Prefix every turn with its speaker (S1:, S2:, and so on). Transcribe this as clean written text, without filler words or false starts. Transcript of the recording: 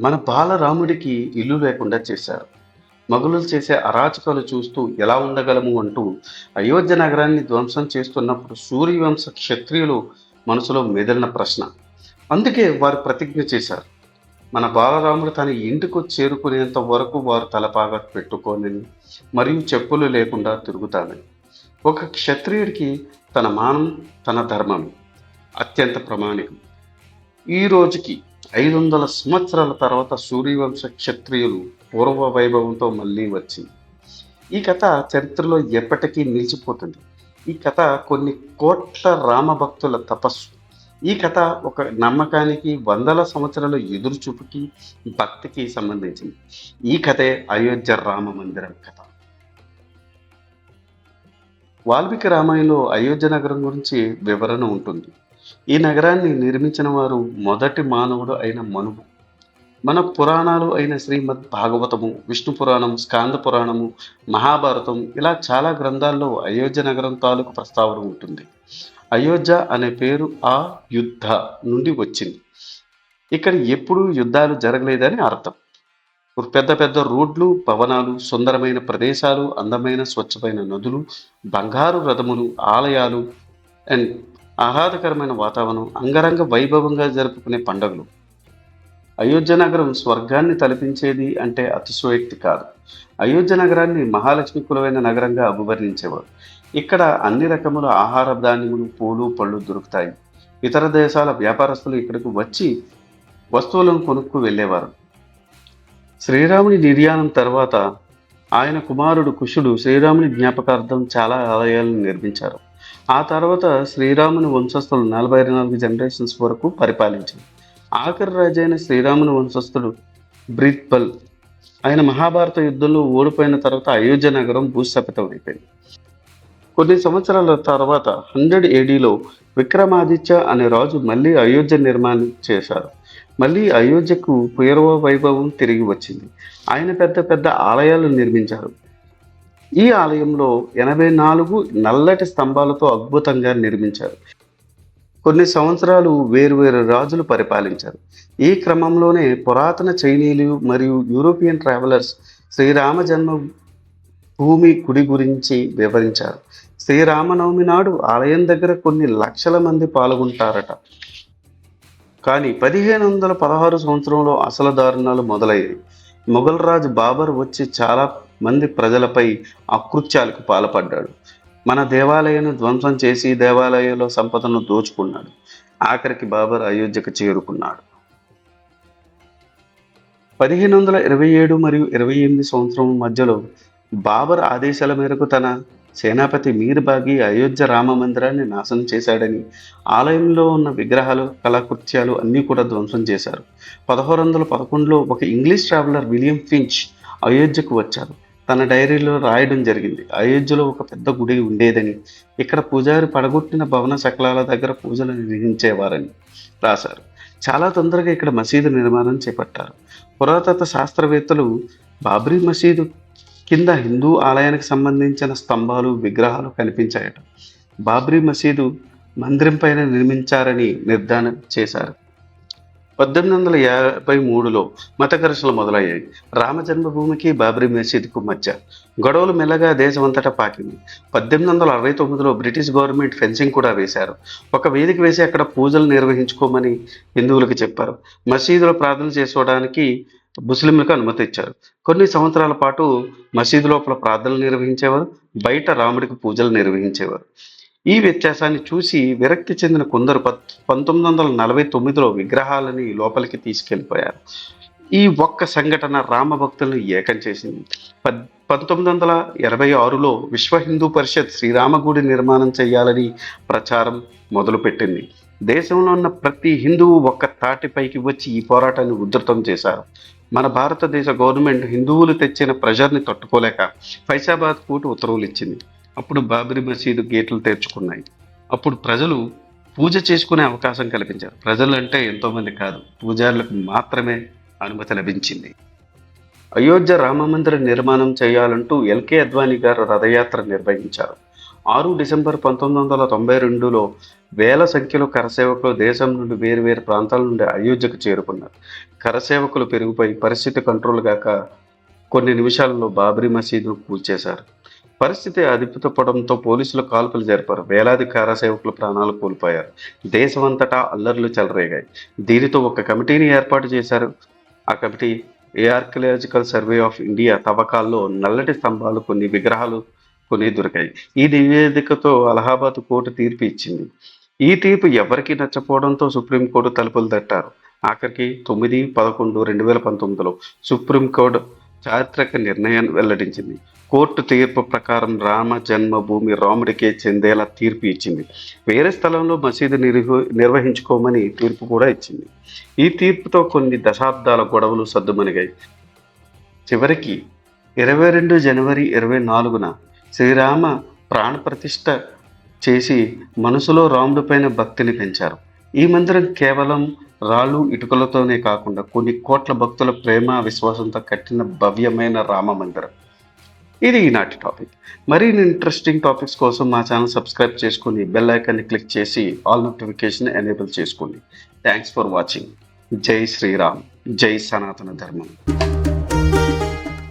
S1: మన బాలరాముడికి ఇల్లు లేకుండా చేశారు. మొఘలులు చేసే అరాచకాలు చూస్తూ ఎలా ఉండగలము అంటూ అయోధ్య నగరాన్ని ధ్వంసం చేస్తున్నప్పుడు సూర్యవంశ క్షత్రియులు మనసులో మెదిలిన ప్రశ్న. అందుకే వారు ప్రతిజ్ఞ చేశారు. మన బాలరాముడు తన ఇంటికి చేరుకునేంత వరకు వారు తలపాగా పెట్టుకోనని మరియు చెప్పులు లేకుండా తిరుగుతానని. ఒక క్షత్రియుడికి తన మానం, తన ధర్మం అత్యంత ప్రమాణికం. ఈ రోజుకి 500 సంవత్సరాల తర్వాత సూర్యవంశ క్షత్రియులు పూర్వ వైభవంతో మళ్ళీ వచ్చింది. ఈ కథ చరిత్రలో ఎప్పటికీ నిలిచిపోతుంది. ఈ కథ కొన్ని కోట్ల రామభక్తుల తపస్సు. ఈ కథ ఒక నమ్మకానికి, వందల సంవత్సరాల ఎదురుచూపుకి, భక్తికి సంబంధించింది. ఈ కథే అయోధ్య రామ మందిరం కథ. వాల్మీకి రామాయణంలో అయోధ్య నగరం గురించి వివరణ ఉంటుంది. ఈ నగరాన్ని నిర్మించిన వారు మొదటి మానవుడు అయిన మనువు. మన పురాణాలు అయిన శ్రీమద్ భాగవతము, విష్ణు పురాణం, స్కాంద పురాణము, మహాభారతం ఇలా చాలా గ్రంథాల్లో అయోధ్య నగరం తాలూకు ప్రస్తావన ఉంటుంది. అయోధ్య అనే పేరు ఆ యుద్ధ నుండి వచ్చింది. ఇక్కడ ఎప్పుడూ యుద్ధాలు జరగలేదని అర్థం. పెద్ద పెద్ద రోడ్లు, భవనాలు, సుందరమైన ప్రదేశాలు, అందమైన స్వచ్ఛమైన నదులు, బంగారు రథములు, ఆలయాలు అండ్ ఆహ్లాదకరమైన వాతావరణం, అంగరంగ వైభవంగా జరుపుకునే పండుగలు. అయోధ్య నగరం స్వర్గాన్ని తలపించేది అంటే అతిశయోక్తి కాదు. అయోధ్య నగరాన్ని మహాలక్ష్మి కులమైన నగరంగా అభివర్ణించేవారు. ఇక్కడ అన్ని రకముల ఆహార ధాన్యములు, పూలు, పళ్ళు దొరుకుతాయి. ఇతర దేశాల వ్యాపారస్తులు ఇక్కడకు వచ్చి వస్తువులను కొనుక్కు వెళ్ళేవారు. శ్రీరాముని నిర్యాణం తర్వాత ఆయన కుమారుడు కుషుడు శ్రీరాముని జ్ఞాపకార్థం చాలా ఆలయాలను నిర్మించారు. ఆ తర్వాత శ్రీరాముని వంశస్థులు 44 జనరేషన్స్ వరకు పరిపాలించారు. ఆఖరి రాజైన శ్రీరాముని వంశస్థుడు బ్రీత్బల్ ఆయన మహాభారత యుద్ధంలో ఓడిపోయిన తర్వాత అయోధ్య నగరం భూస్థాపితమైపోయింది. కొన్ని సంవత్సరాల తర్వాత 100 ఏడీలో విక్రమాదిత్య అనే రాజు మళ్ళీ అయోధ్య నిర్మాణం చేశారు. మళ్ళీ అయోధ్యకు పూర్వ వైభవం తిరిగి వచ్చింది. ఆయన పెద్ద పెద్ద ఆలయాలు నిర్మించారు. ఈ ఆలయంలో 84 నల్లటి స్తంభాలతో అద్భుతంగా నిర్మించారు. కొన్ని సంవత్సరాలు వేరువేరు రాజులు పరిపాలించారు. ఈ క్రమంలోనే పురాతన చైనీయులు మరియు యూరోపియన్ ట్రావెలర్స్ శ్రీరామ జన్మ భూమి గుడి గురించి వివరించారు. శ్రీరామనవమి నాడు ఆలయం దగ్గర కొన్ని లక్షల మంది పాల్గొంటారట. కానీ 1516 సంవత్సరంలో అసలు దారుణాలు మొదలయ్యాయి. మొఘల్ రాజు బాబర్ వచ్చి చాలా మంది ప్రజలపై అకృత్యాలకు పాల్పడ్డాడు. మన దేవాలయాన్ని ధ్వంసం చేసి దేవాలయంలో సంపదను దోచుకున్నాడు. ఆఖరికి బాబర్ అయోధ్యకు చేరుకున్నాడు. 1527 మరియు 28 సంవత్సరం మధ్యలో బాబర్ ఆదేశాల మేరకు తన సేనాపతి మీర్ బాగి అయోధ్య రామ మందిరాన్ని నాశనం చేశాడని, ఆలయంలో ఉన్న విగ్రహాలు, కళాకృత్యాలు అన్నీ కూడా ధ్వంసం చేశారు. 1611లో ఒక ఇంగ్లీష్ ట్రావెలర్ విలియం ఫించ్ అయోధ్యకు వచ్చారు. తన డైరీలో రాయడం జరిగింది. అయోధ్యలో ఒక పెద్ద గుడి ఉండేదని, ఇక్కడ పూజారి పడగొట్టిన భవన శకలాల దగ్గర పూజలు నిర్వహించేవారని రాశారు. చాలా తొందరగా ఇక్కడ మసీదు నిర్మాణం చేపట్టారు. పురాతత్వ శాస్త్రవేత్తలు బాబ్రీ మసీదు కింద హిందూ ఆలయానికి సంబంధించిన స్తంభాలు, విగ్రహాలు కనిపించాయట. బాబ్రీ మసీదు మందిరం పైన నిర్మించారని నిర్ధారణ చేశారు. 1853లో మత ఘర్షణలు మొదలయ్యాయి. రామ జన్మభూమికి బాబ్రీ మసీదుకు మధ్య గొడవలు మెల్లగా దేశమంతటా పాకింది. 1869లో బ్రిటిష్ గవర్నమెంట్ ఫెన్సింగ్ కూడా వేశారు. ఒక వేదిక వేసి అక్కడ పూజలు నిర్వహించుకోమని హిందువులకు చెప్పారు. మసీదులో ప్రార్థన చేసుకోవడానికి ముస్లింలకు అనుమతి ఇచ్చారు. కొన్ని సంవత్సరాల పాటు మసీదు లోపల ప్రార్థనలు నిర్వహించేవారు, బయట రాముడికి పూజలు నిర్వహించేవారు. ఈ వ్యత్యాసాన్ని చూసి విరక్తి చెందిన కొందరు 1949లో విగ్రహాలని లోపలికి తీసుకెళ్లిపోయారు. ఈ ఒక్క సంఘటన రామ భక్తులను ఏకం చేసింది. 1986లో విశ్వ హిందూ పరిషత్ శ్రీరామ గుడి నిర్మాణం చేయాలని ప్రచారం మొదలుపెట్టింది. దేశంలో ఉన్న ప్రతి హిందువు ఒక్క తాటిపైకి వచ్చి ఈ పోరాటాన్ని ఉధృతం చేశారు. మన భారతదేశ గవర్నమెంట్ హిందువులు తెచ్చిన ప్రెషర్ని తట్టుకోలేక ఫైసాబాద్ కోర్టు ఉత్తర్వులు ఇచ్చింది. అప్పుడు బాబ్రీ మసీదు గేట్లు తెరుచుకున్నాయి. అప్పుడు ప్రజలు పూజ చేసుకునే అవకాశం కల్పించారు. ప్రజలు అంటే ఎంతోమంది కాదు, పూజారులకు మాత్రమే అనుమతి లభించింది. అయోధ్య రామ మందిర నిర్మాణం చేయాలంటూ ఎల్కే అద్వానీ గారు రథయాత్ర నిర్వహించారు. 6 డిసెంబర్ 1992లో వేల సంఖ్యలో కరసేవకులు దేశం నుండి వేరు ప్రాంతాల నుండి అయోధ్యకు చేరుకున్నారు. కరసేవకులు పెరిగిపోయి పరిస్థితి కంట్రోల్ గాక కొన్ని నిమిషాలలో బాబ్రీ మసీదును కూల్చేశారు. పరిస్థితి అదుపు తప్పడంతో పోలీసులు కాల్పులు జరిపారు. వేలాది కరసేవకులు ప్రాణాలు కోల్పోయారు. దేశమంతటా అల్లర్లు చెలరేగాయి. దీనితో ఒక కమిటీని ఏర్పాటు చేశారు. ఆ committee archaeological survey of India తవ్వకాల్లో నల్లటి స్తంభాలు, కొన్ని విగ్రహాలు దొరికాయి. ఈ నివేదికతో అలహాబాద్ కోర్టు తీర్పు ఇచ్చింది. ఈ తీర్పు ఎవరికీ నచ్చపోవడంతో సుప్రీంకోర్టు తలుపులు తట్టారు. ఆఖరికి 9/11/2019లో సుప్రీంకోర్టు చారిత్రక నిర్ణయాన్ని వెల్లడించింది. కోర్టు తీర్పు ప్రకారం రామ జన్మభూమి రాముడికే చెందేలా తీర్పు ఇచ్చింది. వేరే స్థలంలో మసీదు నిర్వహించుకోమని తీర్పు కూడా ఇచ్చింది. ఈ తీర్పుతో కొన్ని దశాబ్దాల గొడవలు సద్దుమణిగాయి. చివరికి 22 జనవరి 24న శ్రీరామ ప్రాణప్రతిష్ఠ చేసి మనసులో రాముడిపైన భక్తిని పెంచారు. ఈ మందిరం కేవలం రాళ్ళు ఇటుకలతోనే కాకుండా కొన్ని కోట్ల భక్తుల ప్రేమ విశ్వాసంతో కట్టిన భవ్యమైన రామ మందిరం. ఇది ఈనాటి టాపిక్. మరిన్ని ఇంట్రెస్టింగ్ టాపిక్స్ కోసం మా ఛానల్ సబ్స్క్రైబ్ చేసుకుని బెల్ ఐకాన్ని క్లిక్ చేసి ఆల్ నోటిఫికేషన్ ఎనేబుల్ చేసుకోండి. Thanks for watching. జై శ్రీరామ్, జై సనాతన ధర్మం.